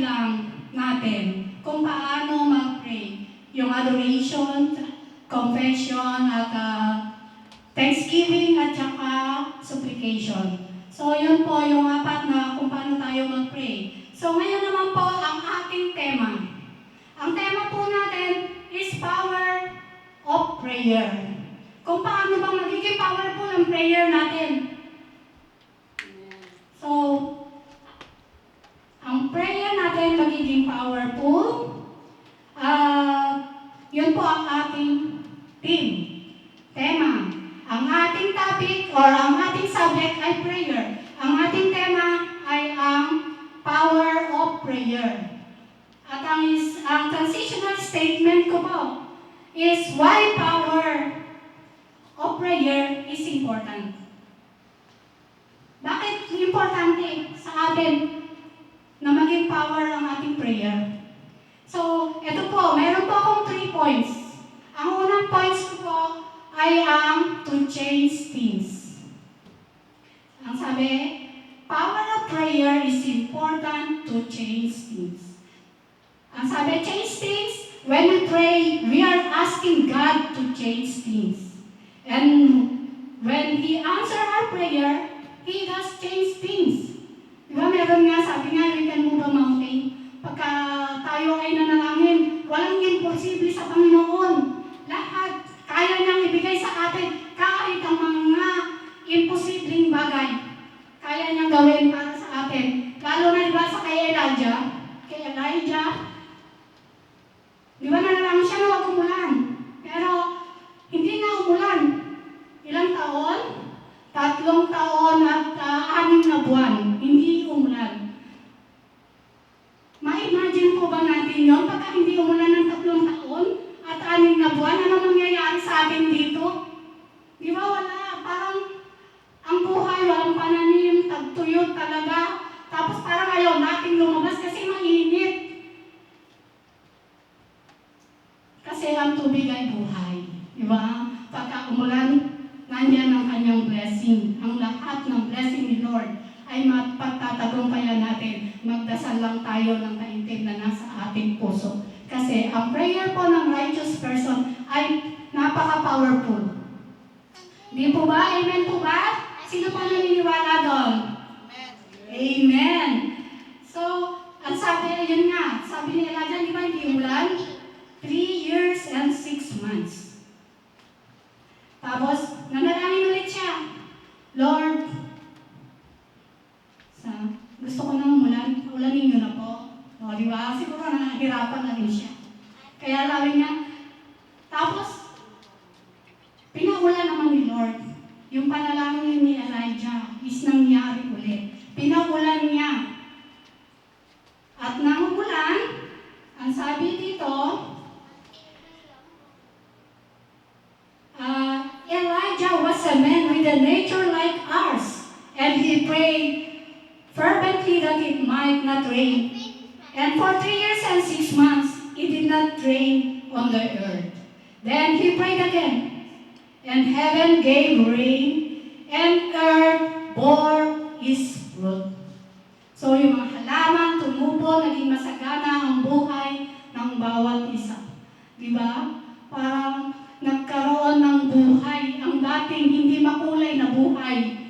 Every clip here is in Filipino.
lang natin kung paano mag-pray. Yung adoration, confession, at thanksgiving, at saka supplication. So, yun po yung apat na kung paano tayo mag-pray. So, ngayon naman po ang ating tema. Ang tema po natin is power of prayer. Kung paano bang magiging powerful ang prayer natin. So, ang prayer natin magiging powerful. Yun po ang ating tema. Ang ating topic or ang ating subject ay prayer. Ang ating tema ay ang power of prayer. At ang transitional statement ko po is why power of prayer is important. Bakit importante sa atin na maging power ang ating prayer? So, ito po, meron po akong 3 points. Ang unang points ko po ay ang to change things. Ang sabi, power of prayer is important to change things. Ang sabi, change things, when we pray, we are asking God to change things. And when He answers our prayer, He does change things. Diba meron nga, sabi nga, we can move a mountain. Pagka tayo ay nanalangin, walang imposible sa Panginoon. Lahat, kaya niyang ibigay sa atin, kahit ang mga imposibleng bagay. Kaya niyang gawin para sa atin. Lalo na diba sa kay Elijah, di ba nanalangin siya na wag umulan? Pero, hindi nga umulan. Ilang taon? 3 taon at 6 na buwan. Hindi umulan. Ma-imagine po ba natin yun? Pagka hindi umulan ng 3 taon at 6 na buwan, ano mangyayari sa atin dito? Di ba wala? Parang ang buhay, walang pananim, tagtuyot talaga. Tapos parang ayaw natin lumabas kasi mainit. Kasi ang tubig ay buhay. Di ba? Pagka umulan, nandiyan ang kanyang blessing. Ang lahat ng blessing ni Lord ay mapagtatagumpayan natin. Magdasal lang tayo ng taimtim na nasa ating puso. Kasi ang prayer po ng righteous person ay napaka-powerful. Di po ba? Amen po ba? Sino pa naniniwala doon? Amen. So, ang sabi, yun nga, sabi ni Elijah, di ba hindi ulan? 3 years and 6 months. Tapos, nanalangin ulit siya. Lord, gusto ko nang ulanin niyo na po. O, di ba? Siguro nahihirapan na rin siya. Kaya sabi niya, tapos, pinaulan naman ni Lord. Yung panalangin ni Elijah is nangyari ulit. Pinaulan niya. At nang ulan, ang sabi dito, Elijah was a man with a nature like ours, and he prayed fervently that it might not rain. And for 3 years and 6 months, it did not rain on the earth. Then he prayed again, and heaven gave rain, and earth bore his fruit. So yung mga halaman, tumubo, naging masagana ang buhay ng bawat isa. Diba? Parang nagkaroon ng buhay. Ang dating hindi makulay na buhay.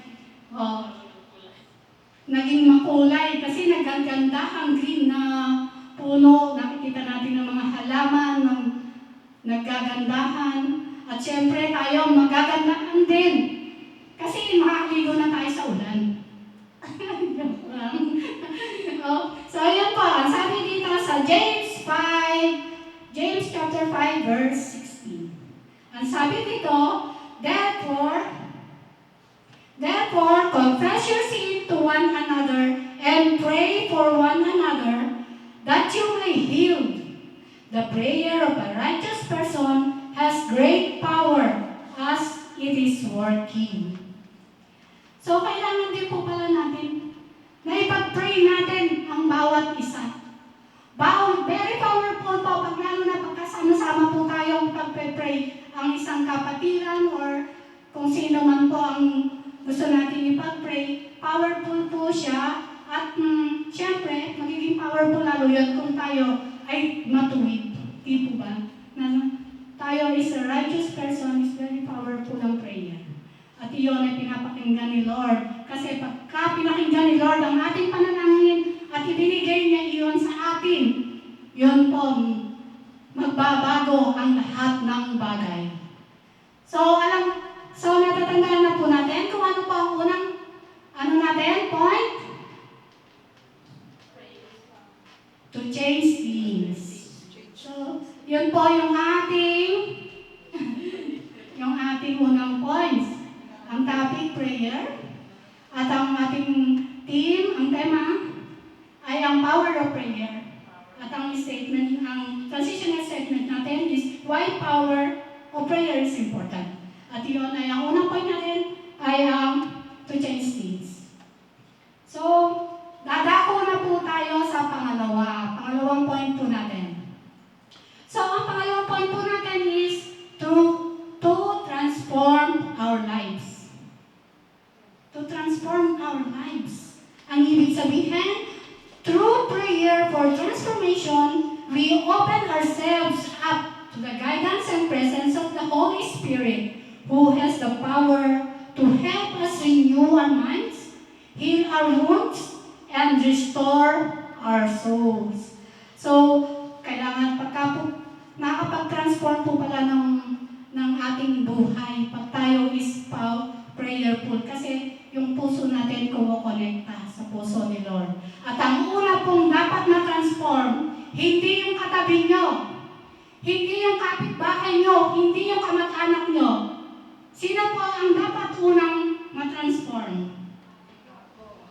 Naging makulay kasi nagaganda ang green na puno. Nakikita natin ng mga halaman, ng nagagandahan. At syempre tayo magagandahan din. Kasi makakaligo na tayo sa ulan. So ayan po, ang sabi dito sa James chapter 5 verse 16. Ang sabi dito, Therefore, confess your sin to one another and pray for one another that you may heal. The prayer of a righteous person has great power as it is working. So, kailangan din po pala natin na ipag-pray natin ang bawat isa. Very powerful po pag lalo na pagkasama-sama po tayo pag-pray ang isang kapatiran or kung sino man po ang gusto natin ipag-pray. Powerful po siya at syempre, magiging powerful lalo yun kung tayo ay matuwid. Di po ba? Na tayo is a righteous person, is very powerful ang prayer. At iyon ay pinapakinggan ni Lord. Kasi pagka pinakinggan ni Lord ang ating panalangin at ibinigay niya iyon sa atin, yun po, magbabago ang lahat ng bagay. So, natatandaan na po natin kung ano po ang unang, point? To change things. So, yun po yung ating unang points. Ang topic, prayer. At ang ating ang tema, ay ang power of prayer. At ang transitional statement natin is why power of prayer is important. At yun ay ang unang point natin ay to change things. So, dadako na po tayo sa pangalawang point po natin. So, ang pangalawang point po natin is to transform our lives. To transform our lives. Ang ibig sabihin, through prayer for transformation, we open ourselves up to the guidance and presence of the Holy Spirit, who has the power to help us renew our minds, heal our wounds, and restore our souls. So, kailangan nakapag-transform po pala ng ating buhay pag tayo is prayerful. Kasi yung puso natin kumukonekta sa puso ni Lord. At ang una pong dapat na-transform, hindi yung katabi nyo, hindi yung kapitbahay nyo, hindi yung kamag-anak nyo. Sino po ang dapat unang ma-transform?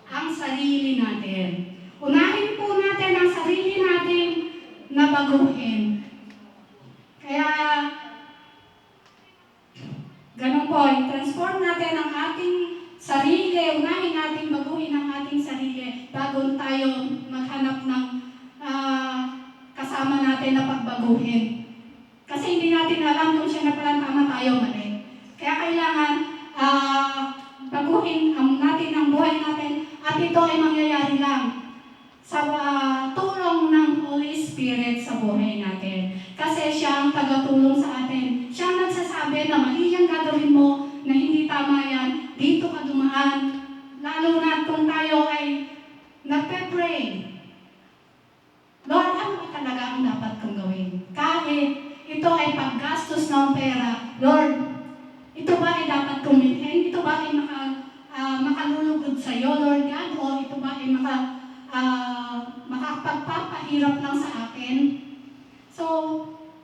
Ang sarili natin. Unahin po natin ang sarili natin na baguhin. Kaya, ganun po, i-transform natin ang ating sarili, unahin natin baguhin ang ating sarili bago tayo maghanap ng kasama natin na pagbaguhin. Kasi hindi natin alam kung siya na pala tama tayo mali. Kaya kailangan baguhin natin ang buhay natin at ito ay mangyayari lang sa tulong ng Holy Spirit sa buhay natin. Kasi siya ang tagatulong sa atin. Siya ang nagsasabi na mali yung gagawin mo, na hindi tama yan, dito ka dumaan. Lalo na kung tayo ay nagpe-pray. Lord, ano ba talaga ang dapat kong gawin? Kahit ito ay paggastos ng pera, Lord, ito ba ay dapat kong bilhin? Ito ba ay makalulugod sa iyo, Lord God? O ito ba ay makapagpapahirap lang sa akin? So,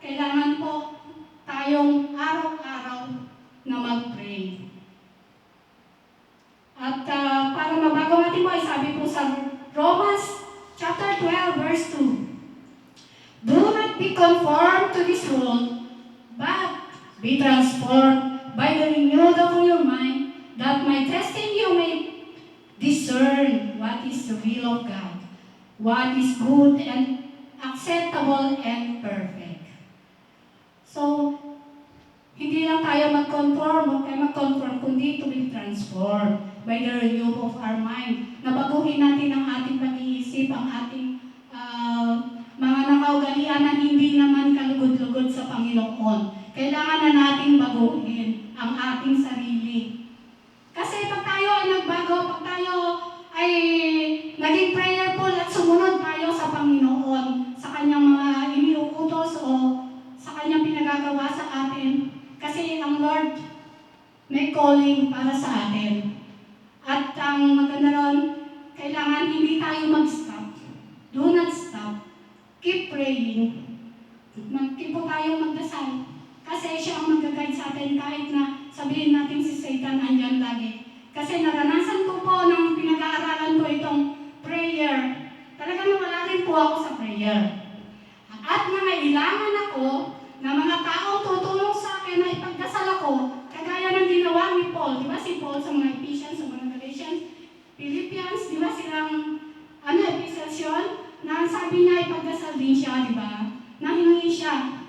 kailangan po tayong araw-araw na mag-pray. At para mabago natin po, sabi po sa Romans chapter 12, verse 2, do not be conformed to this world, but be transformed by the renewal of your mind, that by testing you may discern what is the will of God, what is good and acceptable and perfect. So, hindi lang tayo mag-conform, kundi to be transformed by the renewal of our mind. Nabaguhin natin ang ating pag-iisip, ang ating mga nakaugalian na hindi naman kalugod-lugod sa Panginoon. Kailangan na nating baguhin ang ating sarili. Kasi pag tayo ay nagbago, pag tayo ay naging prayerful at sumunod tayo sa Panginoon, sa kanyang mga iniuutos o sa kanyang pinagagawa sa atin. Kasi ang Lord may calling para sa atin. At ang maganda ron, kailangan hindi tayo mag-stop. Do not stop. Keep praying. Keep po tayong magdasal. Kasi siya ang mag-guide sa atin kahit na sabihin natin si Satan andyan lagi. Kasi naranasan ko po nang pinag-aaralan ko itong prayer. Talagang nawala rin po ako sa prayer. At nangailangan ako na mga taong tutulong sa akin na ipagdasal ako, kagaya ng ginawa ni Paul. Di ba si Paul sa mga Ephesians, sa mga Galatians, Philippians, di ba silang, Ephesians yun? Na sabi niya ipagdasal din siya, di ba? Nahingi siya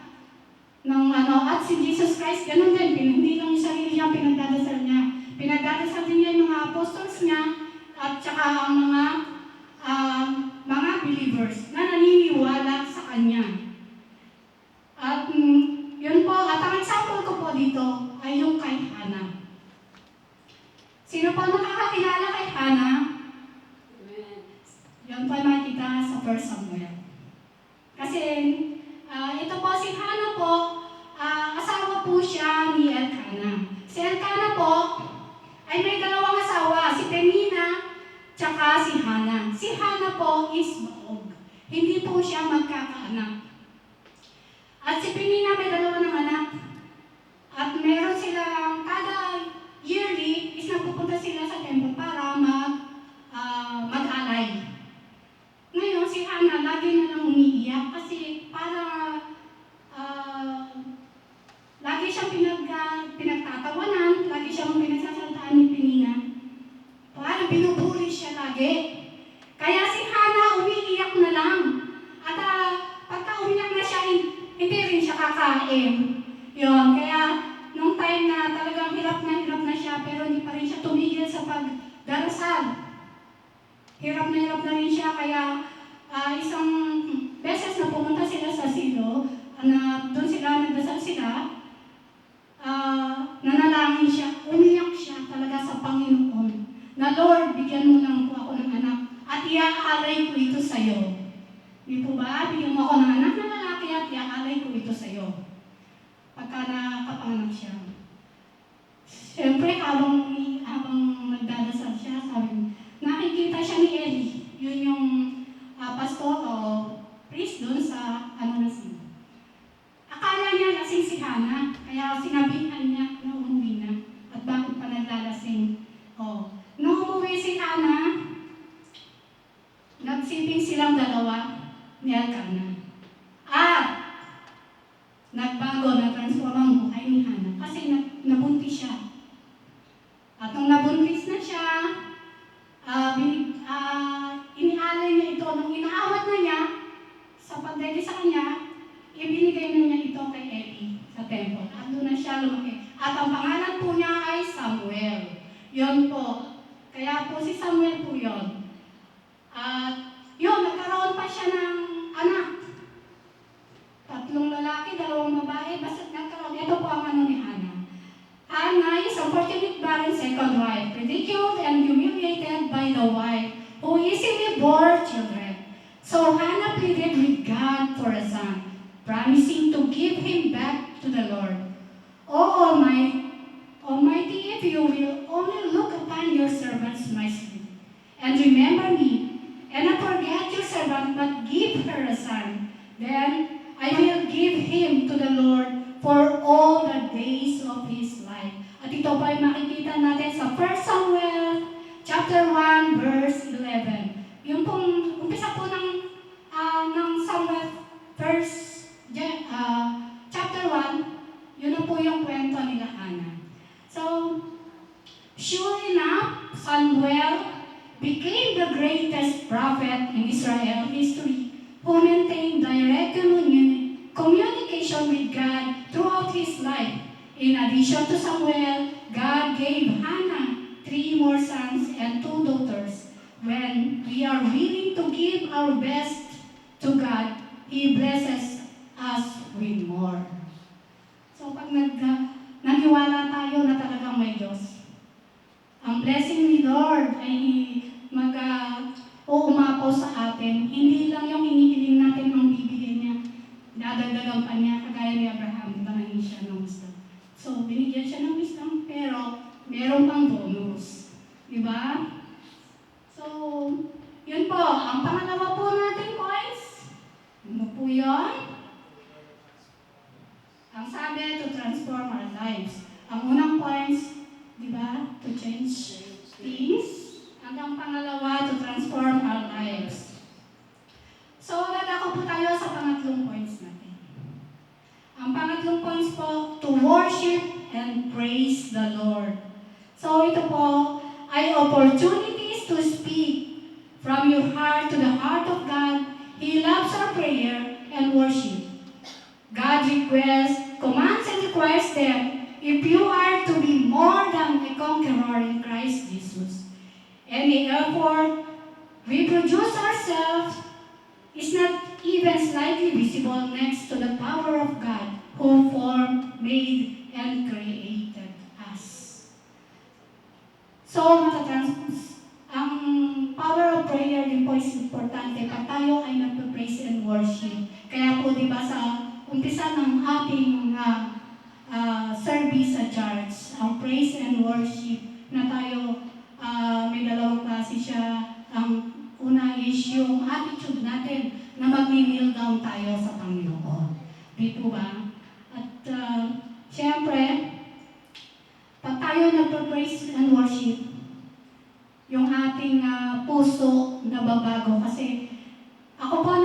ng at si Jesus Christ, ganun din, hindi lang yung sarili niya, pinagdadasal niya. Pinagdadasal din niya yung mga apostles niya, at saka ang mga believers na naniniwala sa Kanya. At yun po, at ang example ko po dito ay yung kay Hannah. Sino po nakakakilala kay Hannah? Yun po makikita sa 1 Samuel. Kasi ito po si Hannah po, asawa po siya ni Elkanah. Si Elkanah po ay may dalawang asawa, si Penina tsaka si Hannah. Si Hannah po is baog. Hindi po siya magkakaanak. At si Penina may dalawa ng anak. At meron silang kada yearly is napupunta sila sa temple para mag-alay. Ngayon, si Hannah lagi na lang umiiyak kasi para lagi siyang pinagtatawanan, lagi siyang pinagsasaltaan ni Penina. Parang binubuli siya lagi. Kaya si Hannah umiiyak na lang. At pagka umiyak na siya, hindi rin siya kakain. Yun, kaya nung time na talagang hirap na siya, pero hindi pa rin siya tumigil sa pagdarasal. Hirap na rin siya, kaya isang beses na pumunta sila sa silo, na doon sila, nagdasal sila, nanalangin siya, umiyak siya talaga sa Panginoon, na Lord, bigyan mo lang po ako ng anak, at iaalay ko ito sa iyo. Di po ba? Bigyan mo ako ng anak na lalaki at iaalay ko ito sa iyo. Pagka nakapanganak siya. Siyempre, habang nagdadasal siya, sabi, nakikita siya ni Eli. Yun yung pastor o priest doon sa nasing. Akala niya lasing si Hannah, kaya sinabihan niya na umuwi na. At bakit pa naglalasing? Nung umuwi si Hannah, nagsiping silang dalawa ni Elkanah. At nagbago, na-transform ang buhay ni Hannah kasi nabuntis siya. At nung nabuntis na siya, inialay niya ito. Nung inaawat na niya, sa pagdali sa kanya, ibinigay na niya ito kay Eli sa temple. At doon na siya lumaki. At ang pangalan po niya ay Samuel. Yun po. Kaya po si Samuel po yun. At yun, nagkaroon pa siya ng anak. 3 lalaki, 2 babae, basta nagkaroon. Ito po ang ni Hannah. Hannah is unfortunately barren second wife, ridiculed and humiliated by the wife who easily bore children. So Hannah pleaded with God for a son, promising to give him back to the Lord. Oh Almighty, if you will only look upon your servant's misery, and remember me, and not forget your servant, but give her a son, then I will give him to the Lord for all the days of his life. At ito pa ay makikita natin sa 1 Samuel chapter 1 verse 11. Yung pong umpisa po ng Samuel chapter 1, yun na po yung kwento nila Hannah. So, sure enough, Samuel became the greatest prophet in Israel history who maintained direct communication with God throughout his life. In addition to Samuel, God gave Hannah 3 more sons and 2 daughters. When we are willing to give our best to God, He blesses us with more. So pag naniwala tayo na talagang may Diyos, ang blessing ni Lord ay umapaw sa atin. Hindi lang yung hinihiling natin ang bibigay niya. Dadagdagan pa niya, kagaya ni Abraham, tanangin siya ng wisdom. So, binigyan siya ng wisdom, pero meron pang bonus. Diba? So, yun po. Ang pangalawa po natin, boys. Ano po yun? Ang sabi, to transform our lives. Ang unang points, diba? To change things. Ang pangalawa, to transform our lives. So, dadako po tayo sa pangatlong points natin. Ang pangatlong points po, to worship and praise the Lord. So, ito po ay opportunities to speak from your heart to the heart of God. He loves our prayer and worship. God requests, commands, and requires them if you are to be more than a conqueror in Christ Jesus. Any effort we produce ourselves is not even slightly visible next to the power of God who formed, made, and created us. So, ang power of prayer din po is importante pag tayo ay nagpa-praise and worship. Kaya po, di ba, sa umpisa ng ating service sa church, ang praise and worship na tayo, may dalawang klase siya. Ang una is yung attitude natin na mag-kneel down tayo sa Panginoon. Di po ba? At siyempre, pag tayo nagpa-praise and worship, yung ating puso nababago. Kasi ako po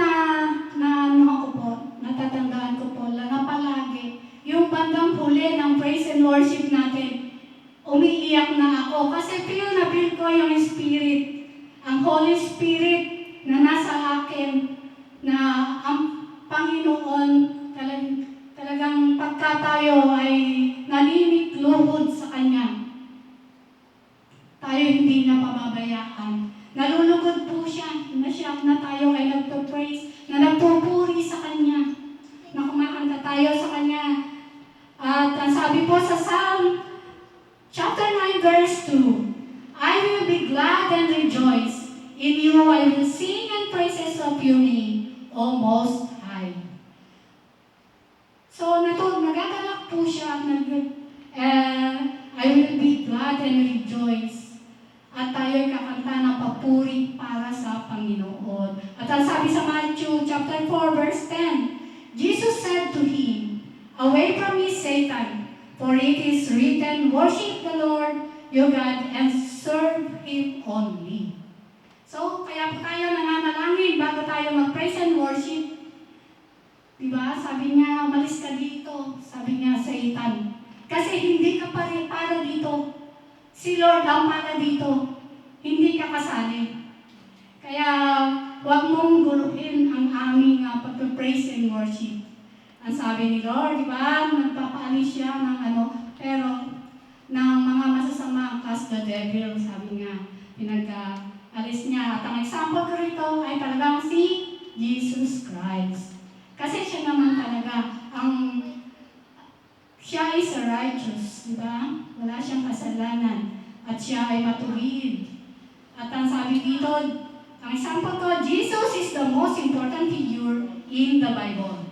natatandaan ko po, na palagi, yung bandang huli ng praise and worship natin, umiiyak na ako. Kasi feel ko yung Spirit, ang Holy Spirit na nasa akin, na ang Panginoon talagang pagka tayo ay naninigluhod sa Kanya, tayo hindi niya pababayaan. Nalulugod po siya na tayo ay nagpo-praise, na nagpupuri sa Kanya, na kumakanta tayo sa Kanya. At sabi po sa Psalm chapter 9 verse 2, I will be glad and rejoice. In you I will sing and praises of your name, O Most High. So, nagagalak po siya at I will be glad and rejoice. At tayo'y kakanta ng papuri para sa Panginoon. At ang sabi sa Matthew chapter 4 verse 10, Jesus said to him, Away from me, Satan, for it is written, Worship the Lord your God and serve Him only. So, kaya po tayo nananalangin bago tayo mag-praise and worship. Diba? Sabi niya, umalis ka dito. Sabi niya, Satan. Kasi hindi ka para dito. Si Lord ang para dito. Hindi ka kasali. Kaya, huwag mong guluhin ang aming pag-praise and worship. Ang sabi ni Lord, di ba? Nagpapaalis siya ng pero ng mga masasama, cast the devil, sabi niya. Pinag-alis niya. At ang example ko rito ay talagang si Jesus Christ. Kasi siya naman talaga, siya is a righteous, di ba? Wala siyang kasalanan. At siya ay matuwid. At ang sabi dito, ang example ko, Jesus is the most important figure in the Bible.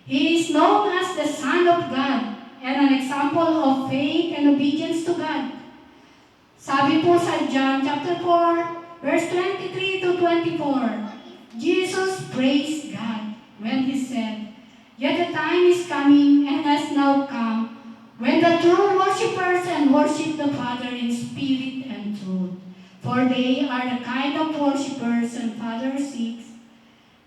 He is known as the Son of God and an example of faith and obedience to God. Sabi po sa John chapter 4, verse 23 to 24, Jesus praised God when He said, Yet the time is coming and has now come when the true worshipers and worship the Father in spirit and truth. For they are the kind of worshipers and Father seeks.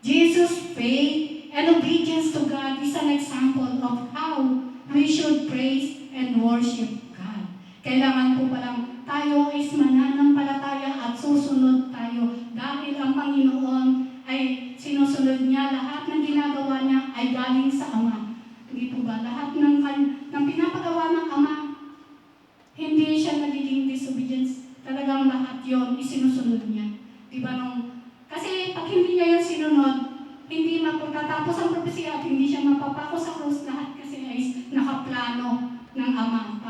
Jesus' faith and obedience to God is an example of how we should praise and worship God. Kailangan po palang tayo is mananampalataya at susunod tayo dahil ang Panginoon ay sinusunod niya. Lahat ng ginagawa niya ay galing sa Ama. Hindi po ba? Lahat ng pinapagawa ng Ama, hindi siya nagiging disobedience. Talagang lahat yon isinusunod niya. Diba kasi pag hindi niya yung sinunod, hindi mapatatapos ang propesya at hindi siya mapapako sa krus, lahat kasi ay nakaplano ng Ama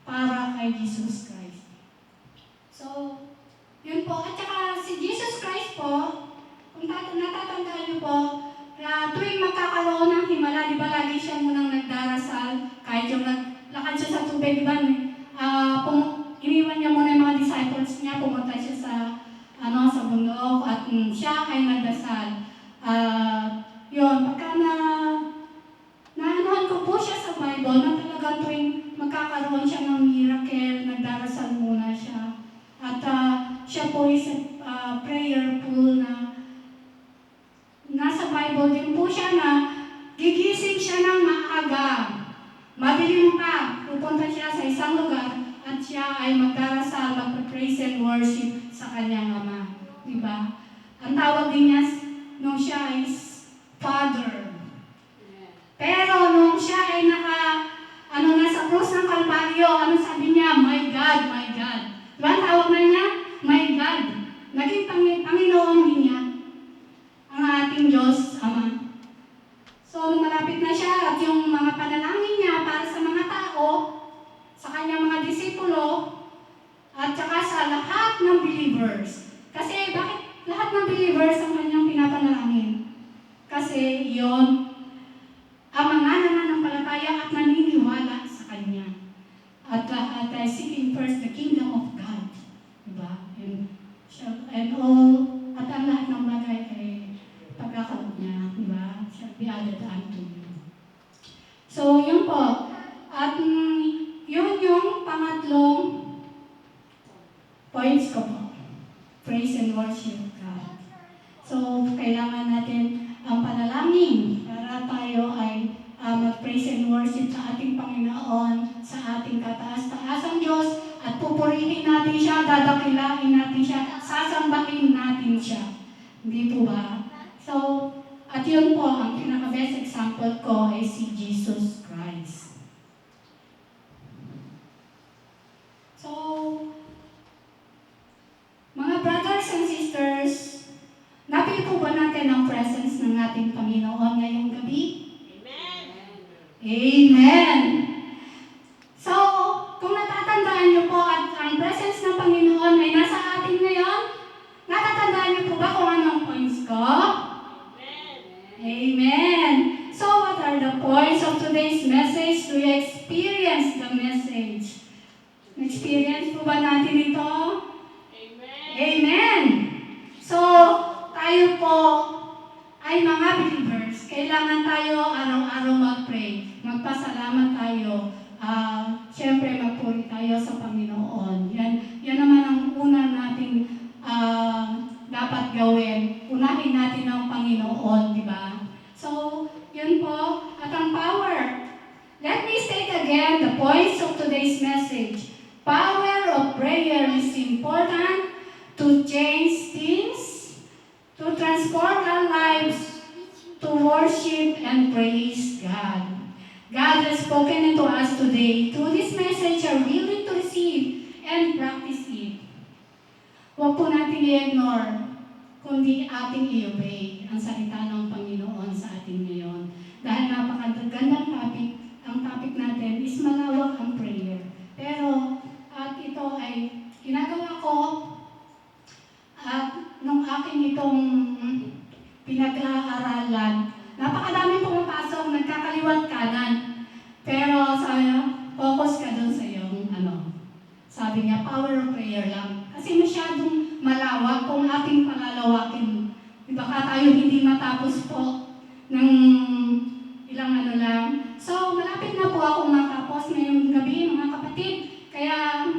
para kay Jesus Christ. So, yun po. At saka si Jesus Christ po, kung natatandaan niyo po, na tuwing magkakaroon ng himala, di ba lagi siya munang nagdarasal, kahit yung naglakad siya sa tubig, di ba, iniwan niya muna yung mga disciples niya, pumunta siya sa bundok, at siya ay nagdasal. Yun, pagka naanuhan ko po siya sa Bible, na talagang tuwing magkakaroon siya ng miracle, nagdarasal muna siya. At siya po is prayerful na nasa Bible din po siya na gigising siya ng maaga. Madilim pa, pupunta siya sa isang lugar at siya ay magdarasal, magpa-praise and worship sa kanyang Ama. Diba? Ang tawag din niya nung siya ay Father. Pero nung siya ay nasa krus ng Kalbaryo, ano sabi niya? My God, my God. Diba? Ang tawag na niya? My God. Naging Panginoon din niya. Ang lahat ng believers. Kasi bakit lahat ng believers ang kanyang pinapanalangin? Kasi yon ang mga nananampalataya at naniniwala sa Kanya. At lahat ay seeking first the kingdom of God. Diba? And all, at ang lahat ng bagay ay pagkakaroon niya. Diba? Shall be added unto you. So, yun po. At yun yung pangatlong points ko po. Praise and worship God. So, kailangan natin ang panalangin para tayo ay mag-praise and worship sa ating Panginoon, sa ating kataas-taasang Diyos, at pupurihin natin siya, dadakilain natin siya, sasambahin natin siya. Hindi po ba? So, at yun po, ang pinaka-best example ko ay si Jesus Christ. So, mga brothers and sisters, napili po ba natin ang presence ng ating Panginoon ngayong gabi? Amen! Amen! So, kung natatandaan niyo po at ang presence ng Panginoon ay nasa atin ngayon, natatandaan niyo po ba kung anong points ko? Amen! Amen! So, what are the points of today's message? Do you experience the message? Na-experience po ba natin ito? Amen! Amen! So, tayo po ay mga believers. Kailangan tayo araw-araw mag-pray. Magpasalamat tayo. Siyempre, magpuri tayo sa Panginoon. Yan naman ang una nating dapat gawin. Unahin natin ang Panginoon, di ba? So, yun po. At ang power. Let me state again the points of today's message. Power of prayer is important to change things, to transform our lives, to worship and praise God. God has spoken to us today. Through this message, are willing to receive and practice it. Huwag po natin i-ignore, kundi ating i-obey ang salita ng Panginoon sa atin ngayon. Dahil napakagandang topic, ang topic natin is malawak ang prayer. Pero, at ito ay ginagawa ko at nung aking itong pinag-aaralan, napakadaming pumapasok, nagkakaliwat kanan. Pero focus ka dun sa iyong sabi niya, power of prayer lang. Kasi masyadong malawak kung ating palalawakin. Baka tayo hindi matapos po ng ilang lang. So, malapit na po akong matapos ngayong gabi, mga kapatid. Kaya,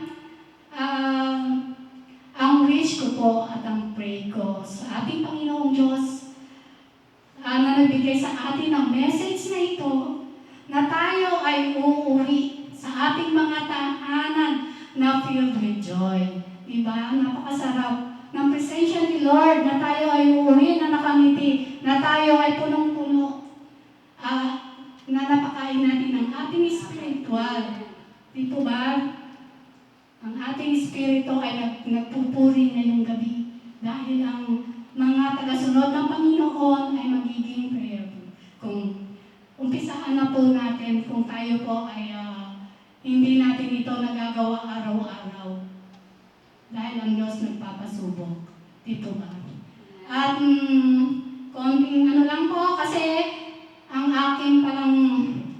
ang wish ko po at ang pray ko sa ating Panginoong Diyos na nagbigay sa atin ang message na ito, na tayo ay uuwi sa ating mga tahanan na filled with joy. Diba? Napakasarap ng presensya ni Lord na tayo ay uuwi na nakangiti, na tayo ay punong-puno, na napakain natin ng ating spiritual. Di po ba? Ang ating spirito ay nagpupuri ngayong gabi dahil ang mga tagasunod ng Panginoon ay magiging prayerful. Kung umpisaan na po natin, kung tayo po ay hindi natin ito nagagawa araw-araw dahil ang Diyos nagpapasubok. Dito ba? At konting lang po kasi ang aking palang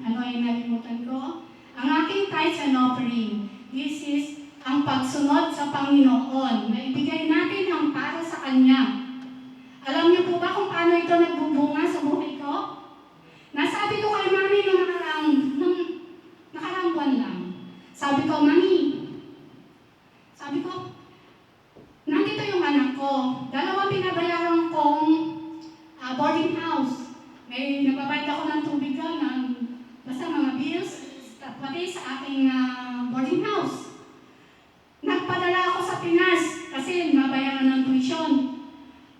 ay nalimutan ko. Ang aking tithes and offering. This is ang pagsunod sa Panginoon na ibigay natin ang para sa Kanya. Alam niyo po ba kung paano ito nagbubunga sa buhay ko? Nasabi ko kay Mami nung nakarang buwan lang. Sabi ko, Mami, nandito yung anak ko. 2 pinabayaran kong boarding house. May nagbabayad ako ng tubig basta mga bills, pati sa aking boarding house. Nagpadala ako sa Pinas kasi mabayaran ng tuition.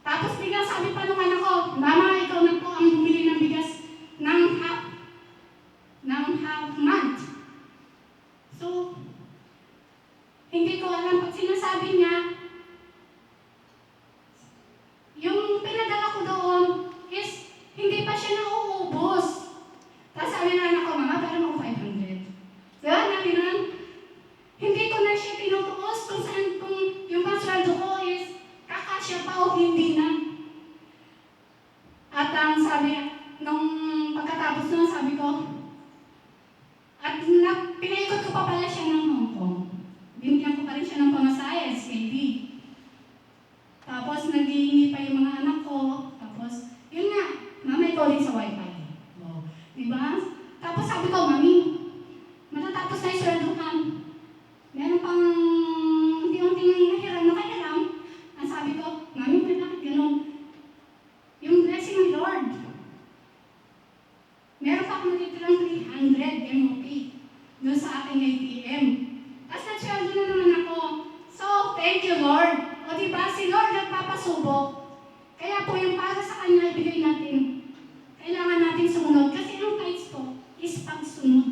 Tapos biglang sabi pa nung anak ko, Mama, ikaw na po ang bumili ng bigas ng half month. So, hindi ko alam pag sinasabi niya, yung pinadala ko doon is hindi pa siya nauubos. Tapos sabi na anak ko, Mama, parang ako 500. Diba? Nabi nun, O diba, si Lord nagpapasubok. Kaya po yung para sa Kanya, ibigay natin. Kailangan natin sumunod. Kasi ang tithes po is pagsunod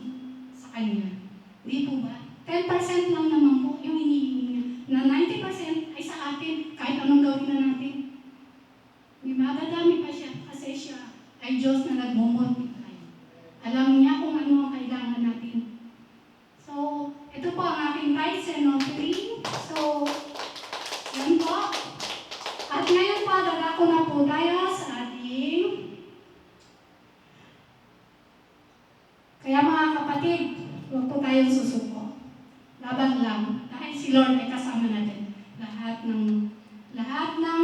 sa Kanya. Hindi po ba? 10% lang naman po yung hinihingi niya. Na 90% ay sa atin, kahit anong gawin na natin. Diba? Dadami pa siya kasi siya ay Diyos na nagmumultiply. Alam niya kung ano ang kailangan natin. So, ito po ang aking tithes and offering. So, yan po. At ngayon po, dadako na po tayo sa ating. Kaya mga kapatid, huwag po tayong susuko. Laban lang. Dahil si Lord ay kasama natin. Lahat ng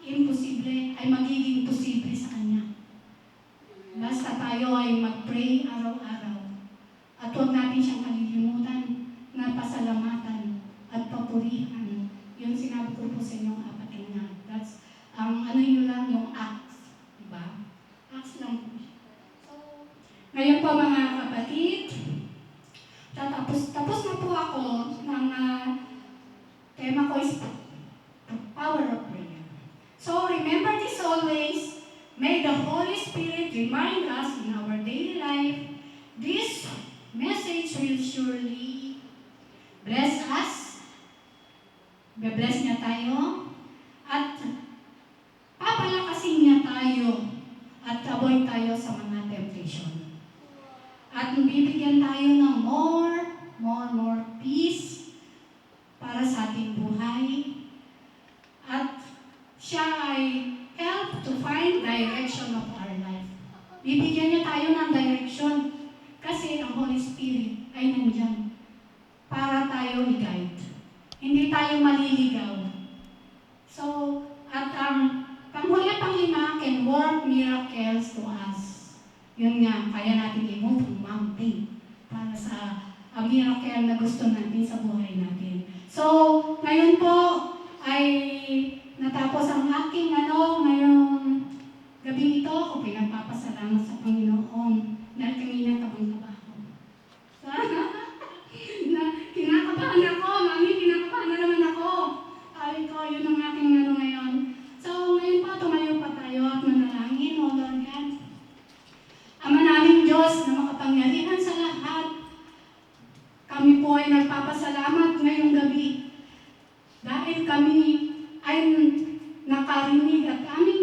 imposible ay magiging posible sa Kanya. Basta tayo ay mag-pray araw-araw. At huwag natin siyang kalilimutan na pasalamatan at papurihan. Yung sinabi ko po sa inyong apat na. That's, ano yun lang, yung acts. Diba? Acts lang po. So, ngayon po mga kapatid, tapos na po ako ng tema ko is power of prayer. So, remember this always. May the Holy Spirit remind us in our daily life. This message will surely bless us. Be-bless niya tayo. At papalakasin niya tayo. At avoid tayo sa mga temptation. At bibigyan tayo ng more peace para sa ating buhay. At siya ay help to find direction of our life. Bibigyan niya tayo ng direction kasi ang Holy Spirit ay nandyan para tayo i-guide. Hindi tayo maliligaw. So, at panghuli at panglima can work miracles to us. Yun nga, kaya natin i-move ang mountain para sa miracle na gusto natin sa buhay natin. So, ngayon po ay natapos ang aking ngayong gabi ito. Ako pinagpapasalamat sa Panginoon dahil kanina kabang-kaba ako. Kinakabahan ako, mami, kinakabahan na naman ako. Sabi ko, yun ang aking ngayon. So, ngayon po, tumayo pa tayo at manalangin, O Lord God. Ama naming Diyos na makapangyarihan sa lahat, kami po ay nagpapasalamat ngayong gabi dahil kami ay nakarinig at aming